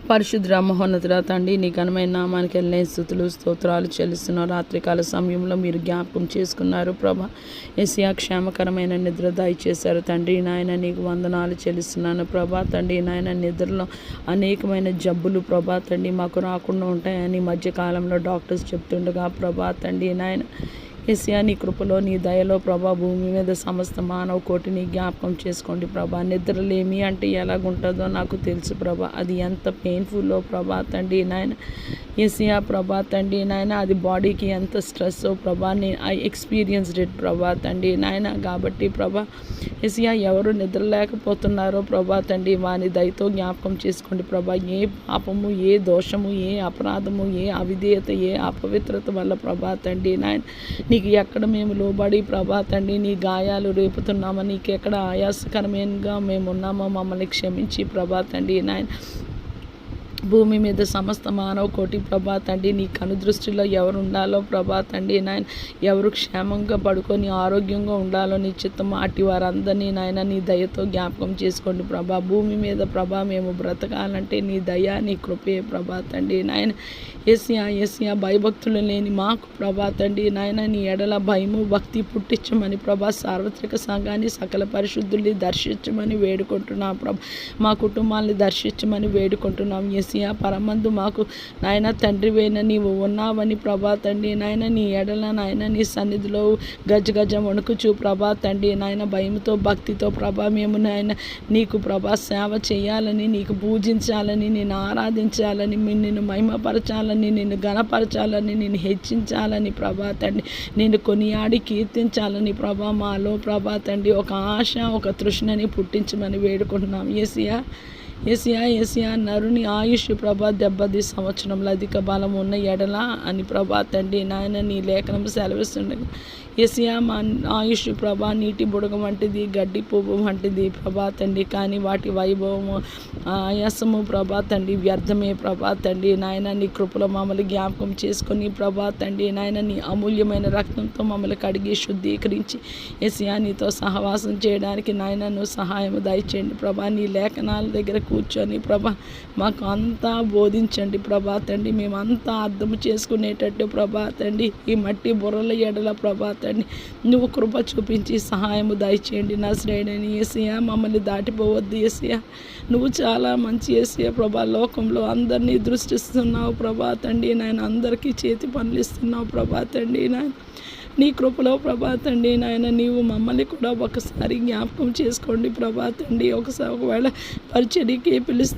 పరిశుద్ర మహోన్నతుడ తండ్రి, నీ ఘనమైన నామానికి వెళ్ళే స్తుతులు స్తోత్రాలు చెల్లిస్తున్నారు. రాత్రికాల సమయంలో మీరు జ్ఞాపకం చేసుకున్నారు ప్రభా. యేసయ్యా క్షేమకరమైన నిద్ర దయచేశారు తండ్రి. నాయన నీకు వందనాలు చెల్లిస్తున్నాను ప్రభా. తండ్రి నాయన నిద్రలో అనేకమైన జబ్బులు ప్రభా తండ్రి మాకు రాకుండా ఉంటాయని మధ్యకాలంలో డాక్టర్స్ చెప్తుండగా ప్రభా తండ్రి నాయన యేసయ్యా నీ కృపలో నీ దయలో ప్రభా భూమి మీద సమస్త మానవ కోటిని జ్ఞాపకం చేసుకోండి ప్రభా. నిద్రలేమి అంటే ఎలాగుంటుందో నాకు తెలుసు ప్రభా. అది ఎంత పెయిన్ఫుల్లో ప్రభా తండ్రి నాయన యేసయ్యా ప్రభా తండ్రి నాయన అది బాడీకి ఎంత స్ట్రెస్ ప్రభా. నేను ఐ ఎక్స్పీరియన్స్డ్ ఇట్ ప్రభా తండ్రి నాయన. కాబట్టి ప్రభా యేసయ్యా ఎవరు నిద్రలేకపోతున్నారో ప్రభా తండ్రి వాని దయతో జ్ఞాపకం చేసుకోండి ప్రభా. ఏ పాపము, ఏ దోషము, ఏ అపరాధము, ఏ అవిధేయత, ఏ అపవిత్రత వల్ల ప్రభా తండ్రి నాయన నీకు ఎక్కడ మేము లోబడి ప్రభా తండ్రి నీ గాయాలు రేపుతున్నామో, నీకు ఎక్కడ ఆయాసకరమైనగా మేము ఉన్నామో మమ్మల్ని క్షమించి ప్రభా తండ్రి నాయన. భూమి మీద సమస్త మానవ కోటి ప్రభా తండ్రి నీ కనుదృష్టిలో ఎవరు ఉండాలో ప్రభా తండ్రి నాయన, ఎవరు క్షేమంగా పడుకొని ఆరోగ్యంగా ఉండాలో నీ చిత్తం అట్టి వారందరినీ నాయన నీ దయతో జ్ఞాపకం చేసుకోండి ప్రభా. భూమి మీద ప్రభా మేము బ్రతకాలంటే నీ దయ నీ కృపే ప్రభా తండ్రి నాయన. యేసయ్యా భయభక్తులు లేని మాకు ప్రభా తండ్రి నాయన నీ ఎడల భయము భక్తి పుట్టించమని ప్రభా సార్వత్రిక సంఘాన్ని సకల పరిశుద్ధుల్ని దర్శించమని వేడుకుంటున్నాం ప్రభా. మా కుటుంబాన్ని దర్శించమని వేడుకుంటున్నాం యేసయ్యా. పరమందు మాకు నాయన తండ్రివైన నీవు ఉన్నావని ప్రభా తండ్రి నాయన నీ ఎడల నాయన నీ సన్నిధిలో గజ వణుకుచు ప్రభా తండ్రి నాయన భయంతో భక్తితో ప్రభా మేము నాయన నీకు ప్రభా సేవ చేయాలని, నీకు పూజించాలని, నిన్ను ఆరాధించాలని, నిన్ను మహిమపరచాలని, నిన్ను గణపరచాలని, నిన్ను హెచ్చించాలని ప్రభా తండ్రి నిన్ను కొనియాడి కీర్తించాలని ప్రభా మాలో ప్రభా తండ్రి ఒక ఆశ ఒక తృష్ణని పుట్టించమని వేడుకుంటున్నాం యేసయ్యా. నరుని ఆయుష్ ప్రభా 70 సంవత్సరంలో అధిక బలం ఉన్న ఎడల అని ప్రభా తండ్రి నాయన నీ లేఖనం సెలవిస్తుండగా యేసయ్యా మా ఆయుష్ ప్రభా నీటి బుడగ వంటిది, గడ్డి పువ్వు వంటిది ప్రభా తండ్రి. కానీ వాటి వైభవము ఆయాసము ప్రభా తండ్రి వ్యర్థమే ప్రభా తండ్రి నాయన. నీ కృపలో మమ్మల్ని జ్ఞాపకం చేసుకొని ప్రభా తండ్రి నాయన నీ అమూల్యమైన రక్తంతో మమ్మల్ని కడిగి శుద్ధీకరించి యేసయ్యా నీతో సహవాసం చేయడానికి నాయన నువ్వు సహాయం దయచేయండి ప్రభా. నీ లేఖనాల దగ్గర కూర్చొని ప్రభా మాకు అంతా బోధించండి ప్రభా తండ్రి. మేమంతా అర్థం చేసుకునేటట్టు ప్రభా తండ్రి ఈ మట్టి బుర్రల ఎడల ప్రభా తండ్రి నువ్వు కృప చూపించి సహాయము దయచేయండి నా శ్రేణిని యేసయ్యా. మమ్మల్ని దాటిపోవద్దు యేసయ్యా. నువ్వు చాలా మంచి యేసయ్యా ప్రభా. లోకంలో అందరినీ దృష్టిస్తున్నావు ప్రభా తండ్రి నాయన. అందరికీ చేతి పనులు ఇస్తున్నావు ప్రభా తండ్రి నాయన. నీ కృపలో ప్రభా తండ్రి నాయన నీవు మమ్మల్ని కూడా ఒకసారి జ్ఞాపకం చేసుకోండి ప్రభా తండ్రి. ఒకవేళ పరిచర్యకి పిలిస్తే